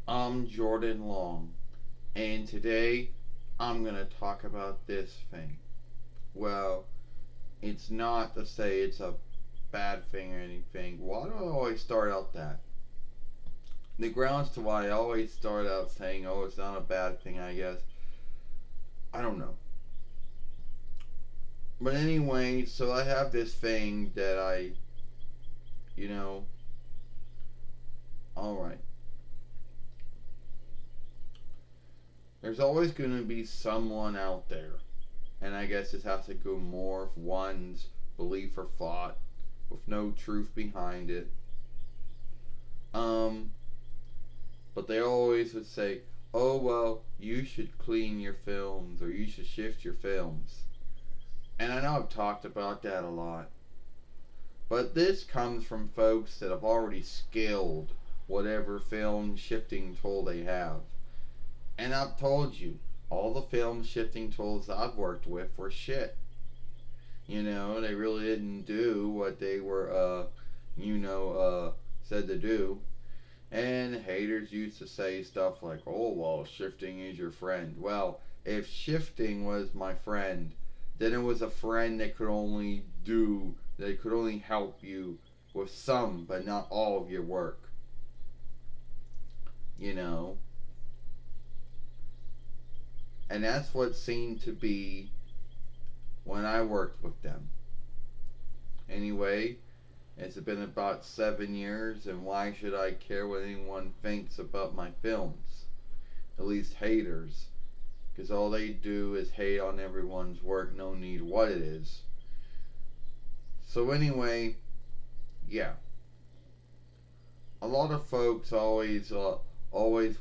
I'm Jordan Long, and today I'm gonna talk about this thing. Well, it's not to say it's a bad thing or anything. Why do I always start out that? The grounds to why I always start out saying, oh, it's not a bad thing, I guess. I don't know. But anyway, so I have this thing that you know, alright. There's always gonna be someone out there, and I guess this has to go more of one's belief or thought with no truth behind it. Um, but they always would say, "Oh well, you should clean your films or you should shift your films." And I know I've talked about that a lot, but this comes from folks that have already skilled whatever film shifting tool they have. And I've told you, all the film shifting tools I've worked with were shit. They really didn't do what they were, said to do. And haters used to say stuff like, oh, well, shifting is your friend. Well, if shifting was my friend, then it was a friend that could only help you with some, but not all of your work. You know? And that's what seemed to be when I worked with them. Anyway, it's been about 7 years, and why should I care what anyone thinks about my films? At least haters. Because all they do is hate on everyone's work, no need what it is. So, anyway, yeah. A lot of folks always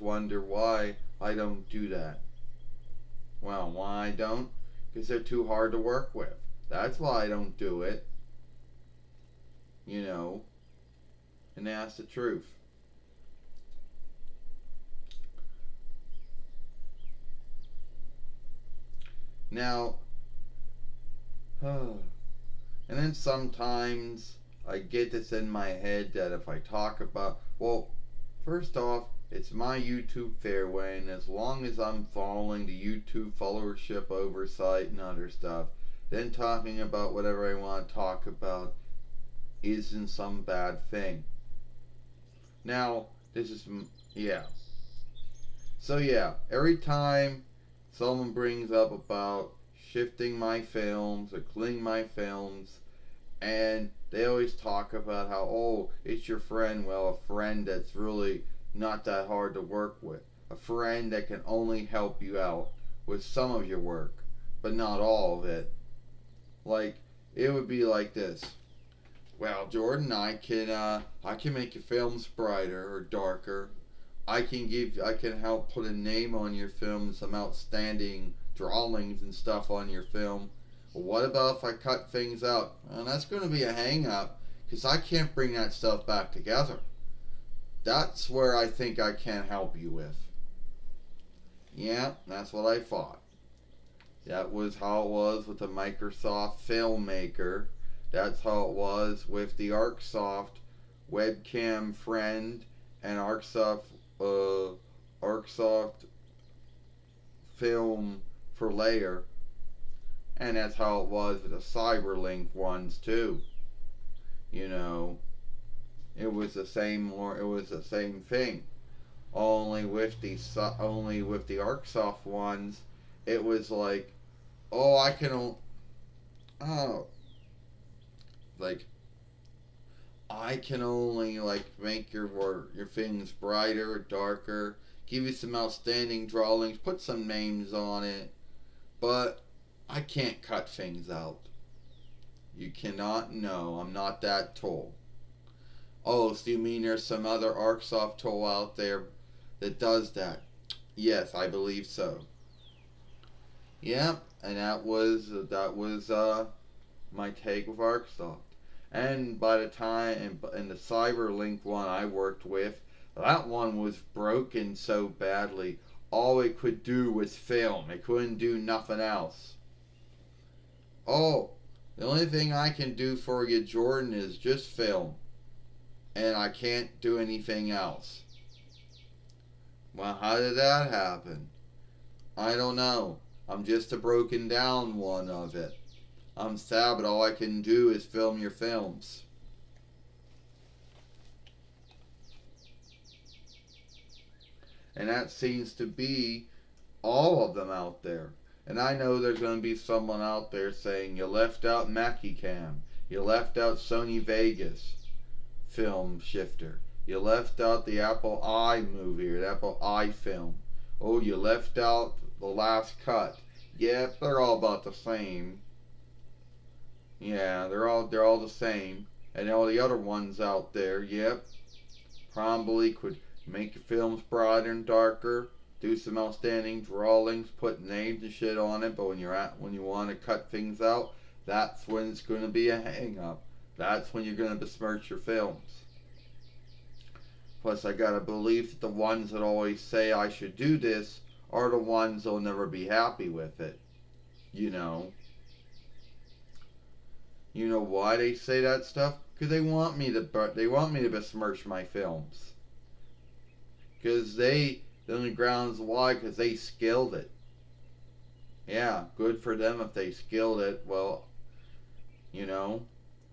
wonder why I don't do that. Well, why I don't? Because they're too hard to work with. That's why I don't do it. You know, and that's the truth. Now, and then sometimes I get this in my head that if I talk about, well, first off, it's my YouTube fairway, and as long as I'm following the YouTube followership oversight and other stuff, then talking about whatever I want to talk about isn't some bad thing. Now, this is, yeah. So, yeah, every time someone brings up about shifting my films or cleaning my films, and they always talk about how, oh, it's your friend. Well, a friend that's really not that hard to work with, a friend that can only help you out with some of your work but not all of it. Like, it would be like this. Well, Jordan, I can make your films brighter or darker. I can help put a name on your film, some outstanding drawings and stuff on your film. Well, what about if I cut things out? And that's going to be a hang up because I can't bring that stuff back together. That's where I think I can help you with. Yeah, that's what I thought. That was how it was with the Microsoft Filmmaker. That's how it was with the ArcSoft webcam friend and ArcSoft film for layer. And that's how it was with the Cyberlink ones too. You know, it was the same thing. Only with the ArcSoft ones, it was like, oh, oh, like I can only make your things brighter or darker, give you some outstanding drawings, put some names on it, but I can't cut things out. You cannot know. I'm not that tool. Oh, so you mean there's some other ArcSoft tool out there that does that? Yes, I believe so. Yep, and that was my take with ArcSoft. And by the time and the CyberLink one I worked with, that one was broken so badly. All it could do was film. It couldn't do nothing else. Oh, the only thing I can do for you, Jordan, is just film, and I can't do anything else. Well, how did that happen? I don't know. I'm just a broken down one of it. I'm sad, but all I can do is film your films. And that seems to be all of them out there. And I know there's going to be someone out there saying, you left out MakiCam. You left out Sony Vegas film shifter. You left out the Apple iMovie or the Apple iFilm. Oh, you left out the Last Cut. Yep, they're all about the same. Yeah, they're all the same. And all the other ones out there, yep, probably could make your films brighter and darker, do some outstanding drawings, put names and shit on it, but when you want to cut things out, that's when it's going to be a hang up. That's when you're going to besmirch your films. Plus, I gotta believe that the ones that always say I should do this are the ones that'll never be happy with it. You know. You know why they say that stuff? Because they want me to besmirch my films. Because the only grounds why, because they skilled it. Yeah, good for them if they skilled it. Well, you know,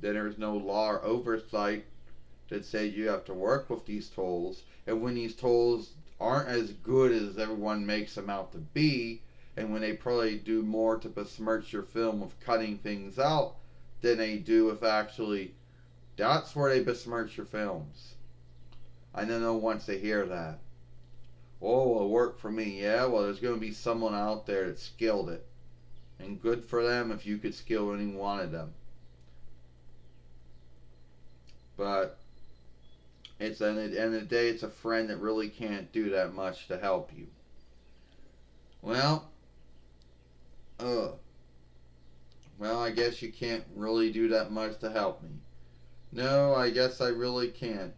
then there's no law or oversight that say you have to work with these tools. And when these tools aren't as good as everyone makes them out to be, and when they probably do more to besmirch your film with cutting things out than they do with actually, that's where they besmirch your films. I don't know once they hear that. Oh, it'll work for me. Yeah, well, there's going to be someone out there that skilled it. And good for them if you could skill any one of them. But it's at the end of the day, it's a friend that really can't do that much to help you. Well, uh, well, I guess you can't really do that much to help me. No, I guess I really can't.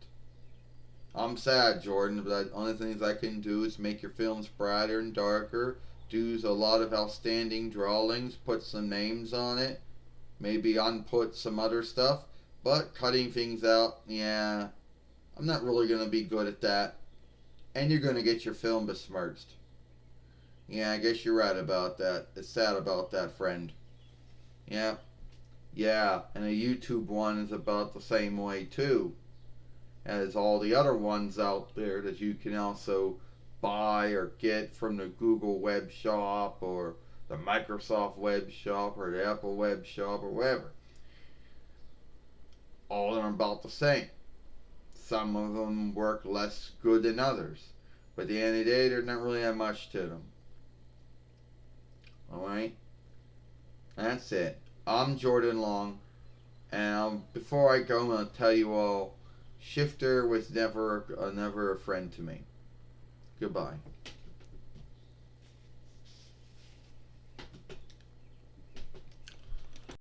I'm sad, Jordan, but the only things I can do is make your films brighter and darker, do a lot of outstanding drawings, put some names on it, maybe unput some other stuff, but cutting things out, yeah, I'm not really going to be good at that. And you're going to get your film besmirched. Yeah, I guess you're right about that. It's sad about that, friend. Yeah, yeah, and a YouTube one is about the same way too as all the other ones out there that you can also buy or get from the Google Web Shop or the Microsoft Web Shop or the Apple Web Shop or whatever. All of them are about the same. Some of them work less good than others. But at the end of the day, there's not really that much to them. Alright? That's it. I'm Jordan Long. And before I go, I'm going to tell you all, Shifter was never a friend to me. Goodbye.